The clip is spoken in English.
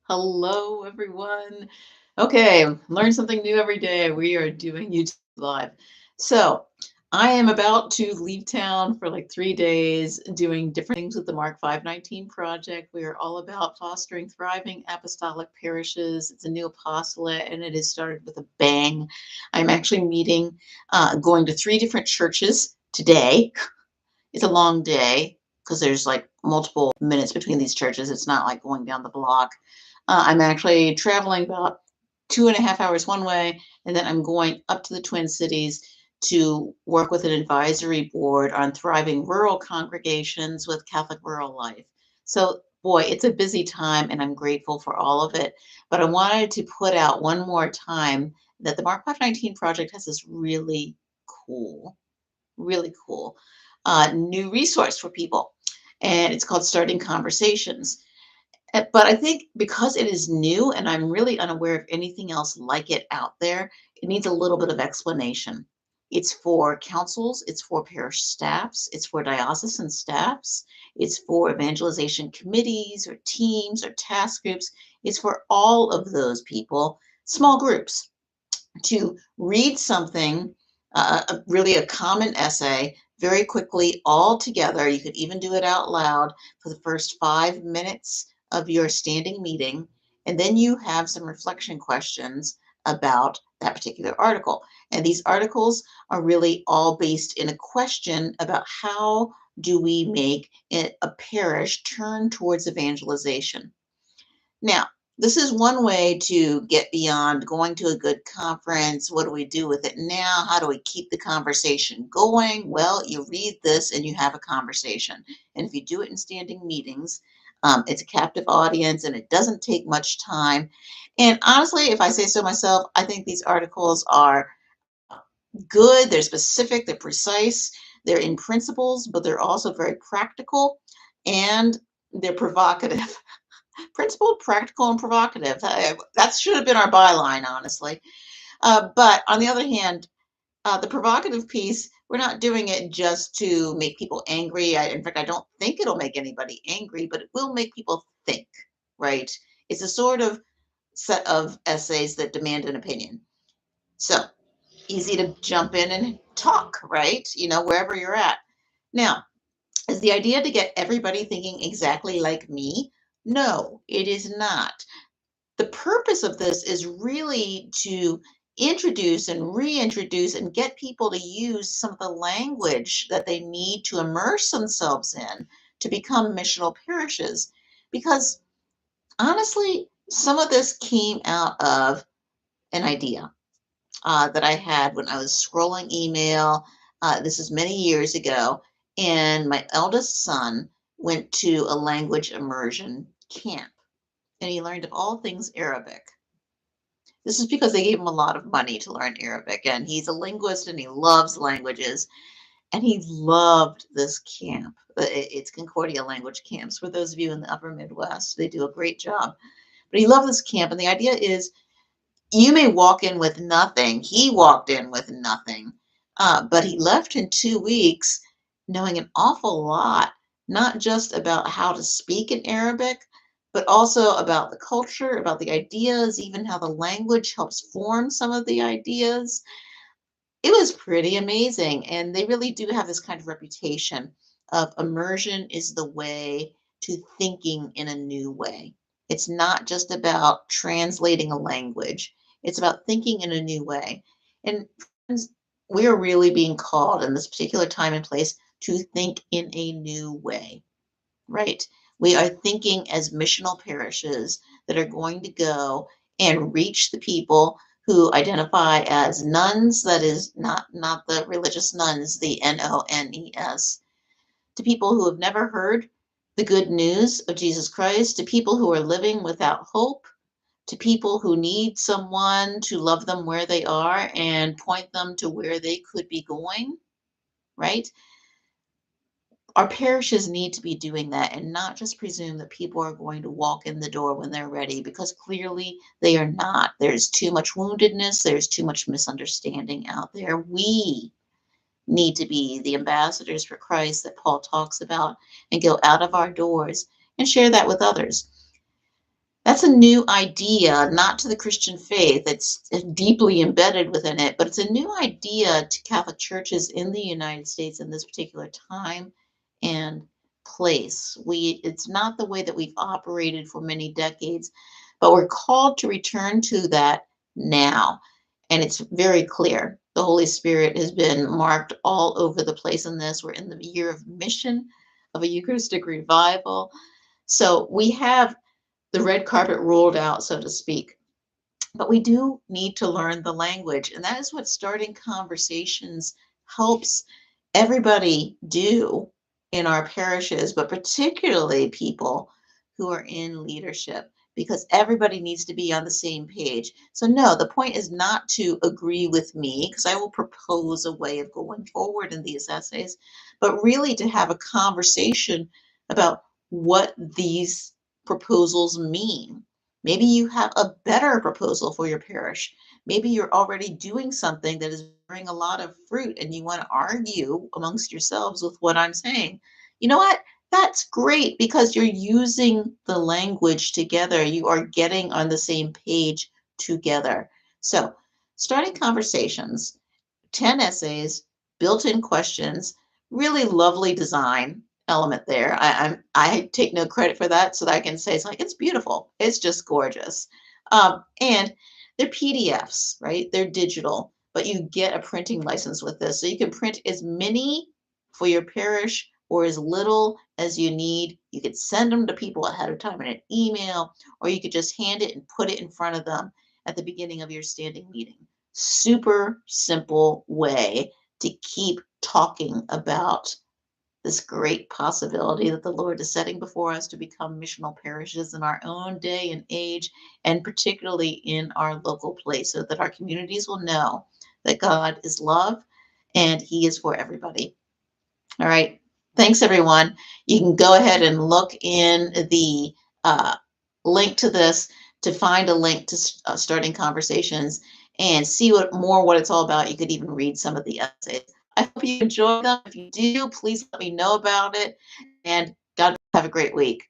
Hello, everyone. Okay, learn something new every day. We are doing YouTube Live. So, I am about to leave town for like 3 days doing different things with the Mark 519 project. We are all about fostering thriving apostolic parishes. It's a new apostolate and it has started with a bang. I'm actually going to three different churches today. It's a long day because there's like multiple minutes between these churches. It's not like going down the block. I'm actually traveling about 2.5 hours one way, and then I'm going up to the Twin Cities to work with an advisory board on thriving rural congregations with Catholic rural life. So, boy, it's a busy time, and I'm grateful for all of it. But I wanted to put out one more time that the Mark 519 project has this really cool new resource for people, and it's called Starting Conversations. But I think because it is new and I'm really unaware of anything else like it out there, it needs a little bit of explanation. It's for councils, it's for parish staffs, it's for diocesan staffs, it's for evangelization committees or teams or task groups. It's for all of those people, small groups, to read something, really a common essay, very quickly all together. You could even do it out loud for the first 5 minutes of your standing meeting. And then you have some reflection questions about that particular article. And these articles are really all based in a question about how do we make a parish turn towards evangelization. Now, this is one way to get beyond going to a good conference. What do we do with it now? How do we keep the conversation going? Well, you read this and you have a conversation. And if you do it in standing meetings, it's a captive audience and it doesn't take much time. And honestly, if I say so myself, I think these articles are good, they're specific, they're precise, they're in principles, but they're also very practical and they're provocative. Principled, practical, and provocative. That should have been our byline, honestly. But on the other hand, the provocative piece, we're not doing it just to make people angry. In fact, I don't think it'll make anybody angry, but it will make people think, right? It's a sort of set of essays that demand an opinion. So easy to jump in and talk, right? Wherever you're at. Now, is the idea to get everybody thinking exactly like me? No, it is not. The purpose of this is really to introduce and reintroduce and get people to use some of the language that they need to immerse themselves in to become missional parishes. Because honestly, some of this came out of an idea that I had when I was scrolling email. This is many years ago, and my eldest son went to a language immersion camp, and he learned of all things Arabic. This is because they gave him a lot of money to learn Arabic, and he's a linguist and he loves languages. And he loved this camp. It's Concordia language camps. For those of you in the upper Midwest, they do a great job. But he loved this camp, and the idea is you may walk in with nothing. He walked in with nothing, but he left in 2 weeks knowing an awful lot, not just about how to speak in Arabic, but also about the culture, about the ideas, even how the language helps form some of the ideas. It was pretty amazing, and they really do have this kind of reputation of immersion is the way to thinking in a new way. It's not just about translating a language, it's about thinking in a new way. And friends, we are really being called in this particular time and place to think in a new way, right? We are thinking as missional parishes that are going to go and reach the people who identify as nuns, that is not the religious nuns, the NONES, to people who have never heard the good news of Jesus Christ, to people who are living without hope, to people who need someone to love them where they are and point them to where they could be going, right? Our parishes need to be doing that and not just presume that people are going to walk in the door when they're ready, because clearly they are not. There's too much woundedness, there's too much misunderstanding out there. We need to be the ambassadors for Christ that Paul talks about and go out of our doors and share that with others. That's a new idea, not to the Christian faith. It's deeply embedded within it, but it's a new idea to Catholic churches in the United States in this particular time and place. It's not the way that we've operated for many decades, but we're called to return to that now. And it's very clear. The Holy Spirit has been marked all over the place in this. We're in the year of mission, of a Eucharistic revival. So we have the red carpet rolled out, so to speak. But we do need to learn the language. And that is what starting conversations helps everybody do in our parishes, but particularly people who are in leadership, because everybody needs to be on the same page. So, no, the point is not to agree with me, because I will propose a way of going forward in these essays, but really to have a conversation about what these proposals mean. Maybe you have a better proposal for your parish. Maybe you're already doing something that is bearing a lot of fruit and you want to argue amongst yourselves with what I'm saying. You know what? That's great because you're using the language together. You are getting on the same page together. So, starting conversations, 10 essays, built-in questions, really lovely design element there. I take no credit for that, so that I can say it's beautiful. It's just gorgeous. And they're PDFs, right? They're digital, but you get a printing license with this. So you can print as many for your parish or as little as you need. You could send them to people ahead of time in an email, or you could just hand it and put it in front of them at the beginning of your standing meeting. Super simple way to keep talking about this great possibility that the Lord is setting before us to become missional parishes in our own day and age, and particularly in our local place, so that our communities will know that God is love and He is for everybody. All right. Thanks, everyone. You can go ahead and look in the uh, link to this to find a link to starting conversations and see what it's all about. You could even read some of the essays. I hope you enjoy them. If you do, please let me know about it. And God, have a great week.